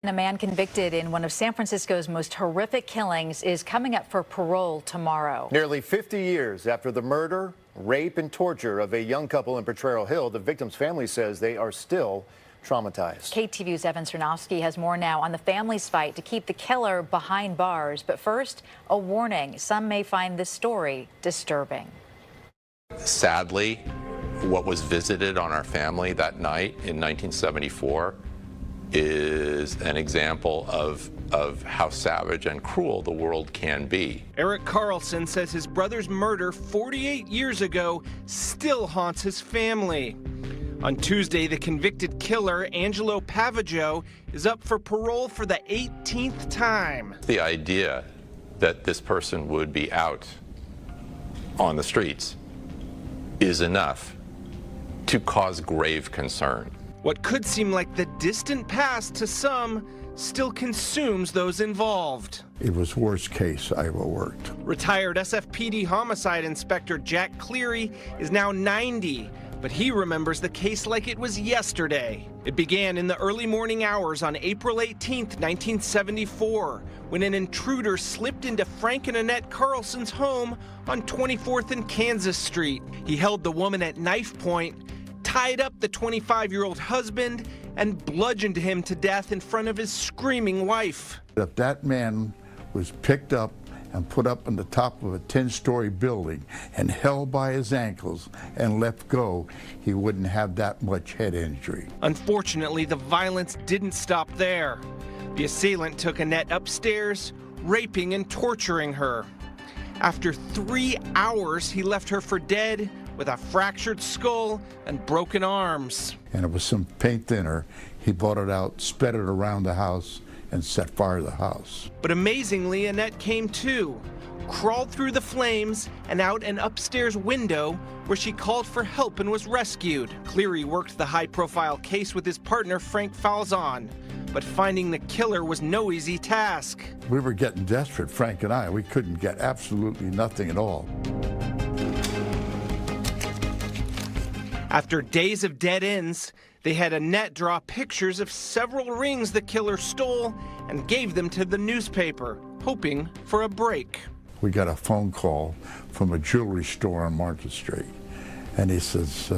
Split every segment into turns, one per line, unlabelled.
A man convicted in one of San Francisco's most horrific killings is coming up for parole tomorrow.
Nearly 50 years after the murder, rape, and torture of a young couple in Potrero Hill, the victim's family says they are still traumatized.
KTVU's Evan Sernofsky has more now on the family's fight to keep the killer behind bars. But first, a warning. Some may find this story disturbing.
Sadly, what was visited on our family that night in 1974 is an example of how savage and cruel the world can be.
Eric Carlson says his brother's murder 48 years ago still haunts his family. On Tuesday, the convicted killer, Angelo Pavaggio, is up for parole for the 18th time.
The idea that this person would be out on the streets is enough to cause grave concern.
What could seem like the distant past to some still consumes those involved.
It was worst case I ever worked.
Retired SFPD homicide inspector Jack Cleary is now 90, but he remembers the case like it was yesterday. It began in the early morning hours on April 18, 1974, when an intruder slipped into Frank and Annette Carlson's home on 24th and Kansas Street. He held the woman at knife point, tied up the 25-year-old husband, and bludgeoned him to death in front of his screaming wife.
If that man was picked up and put up on the top of a 10-story building and held by his ankles and let go, he wouldn't have that much head injury.
Unfortunately, the violence didn't stop there. The assailant took Annette upstairs, raping and torturing her. After 3 hours, he left her for dead with a fractured skull and broken arms.
And it was some paint thinner. He brought it out, spread it around the house, and set fire to the house.
But amazingly, Annette came to, crawled through the flames and out an upstairs window where she called for help and was rescued. Cleary worked the high-profile case with his partner, Frank Falzon, but finding the killer was no easy task.
We were getting desperate, Frank and I. We couldn't get absolutely nothing at all.
After days of dead ends, they had Annette draw pictures of several rings the killer stole and gave them to the newspaper, hoping for a break.
We got a phone call from a jewelry store on Market Street, and he says,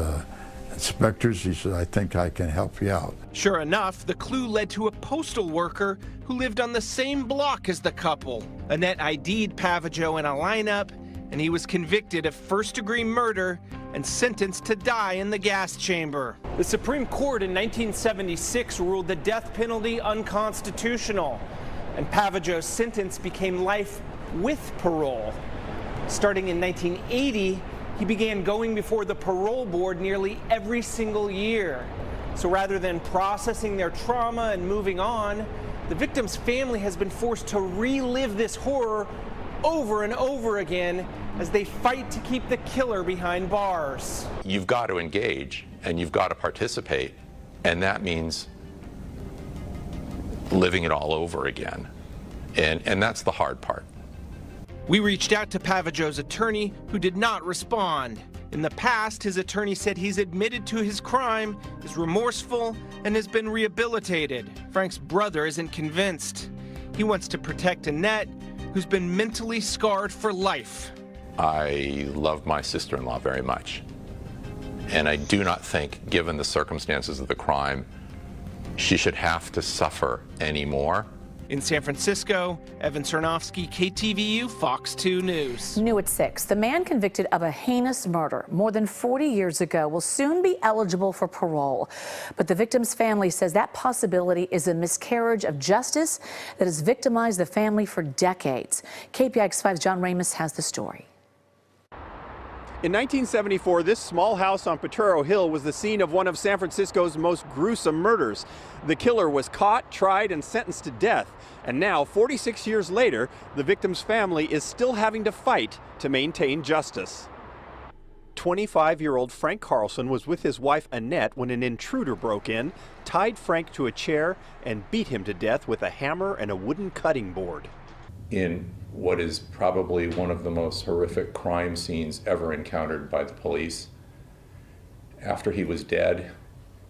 inspectors, he said, I think I can help you out.
Sure enough, the clue led to a postal worker who lived on the same block as the couple. Annette ID'd Pavaggio in a lineup, and he was convicted of first-degree murder and sentenced to die in the gas chamber. The Supreme Court in 1976 ruled the death penalty unconstitutional, and Pavaggio's sentence became life with parole. Starting in 1980, he began going before the parole board nearly every single year. So rather than processing their trauma and moving on, the victim's family has been forced to relive this horror over and over again as they fight to keep the killer behind bars.
You've got to engage and you've got to participate, and that means living it all over again. And that's the hard part.
We reached out to Pavaggio's attorney, who did not respond. In the past, his attorney said he's admitted to his crime, is remorseful, and has been rehabilitated. Frank's brother isn't convinced. He wants to protect Annette, who's been mentally scarred for life.
I love my sister-in-law very much, and I do not think, given the circumstances of the crime, she should have to suffer anymore.
In San Francisco, Evan Sernofsky, KTVU, Fox 2 News.
New at 6. The man convicted of a heinous murder more than 40 years ago will soon be eligible for parole. But the victim's family says that possibility is a miscarriage of justice that has victimized the family for decades. KPIX5's John Ramos has the story.
In 1974, this small house on Potrero Hill was the scene of one of San Francisco's most gruesome murders. The killer was caught, tried, and sentenced to death. And now, 46 years later, the victim's family is still having to fight to maintain justice. 25-year-old Frank Carlson was with his wife Annette when an intruder broke in, tied Frank to a chair, and beat him to death with a hammer and a wooden cutting board.
In what is probably one of the most horrific crime scenes ever encountered by the police, after he was dead,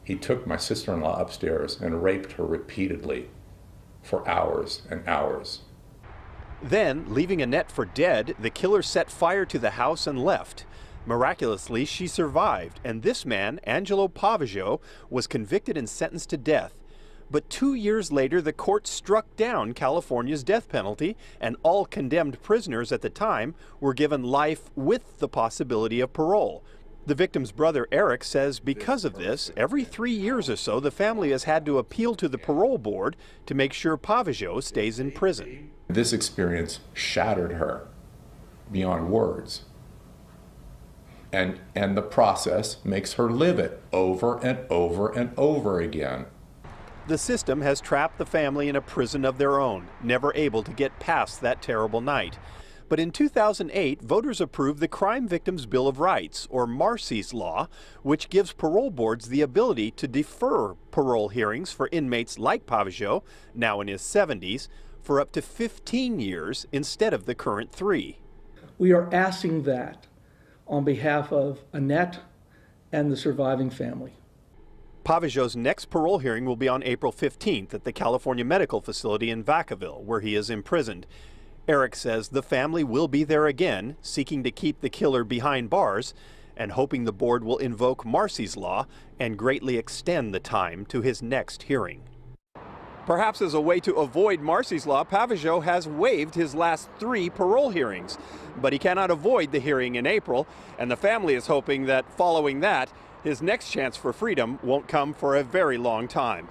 he took my sister-in-law upstairs and raped her repeatedly for hours and hours.
Then, leaving Annette for dead, the killer set fire to the house and left. Miraculously, she survived, and this man, Angelo Pavaggio, was convicted and sentenced to death. But 2 years later, the court struck down California's death penalty, and all condemned prisoners at the time were given life with the possibility of parole. The victim's brother, Eric, says because of this, every 3 years or so, the family has had to appeal to the parole board to make sure Pavaggio stays in prison.
This experience shattered her beyond words. And the process makes her live it over and over and over again.
The system has trapped the family in a prison of their own, never able to get past that terrible night. But in 2008, voters approved the Crime Victims' Bill of Rights, or Marsy's Law, which gives parole boards the ability to defer parole hearings for inmates like Pavaggio, now in his 70s, for up to 15 years instead of the current 3.
We are asking that on behalf of Annette and the surviving family.
Pavaggio's next parole hearing will be on April 15th at the California Medical Facility in Vacaville, where he is imprisoned. Eric says the family will be there again, seeking to keep the killer behind bars and hoping the board will invoke Marsy's Law and greatly extend the time to his next hearing. Perhaps as a way to avoid Marsy's Law, Pavaggio has waived his last 3 parole hearings. But he cannot avoid the hearing in April, and the family is hoping that following that, his next chance for freedom won't come for a very long time.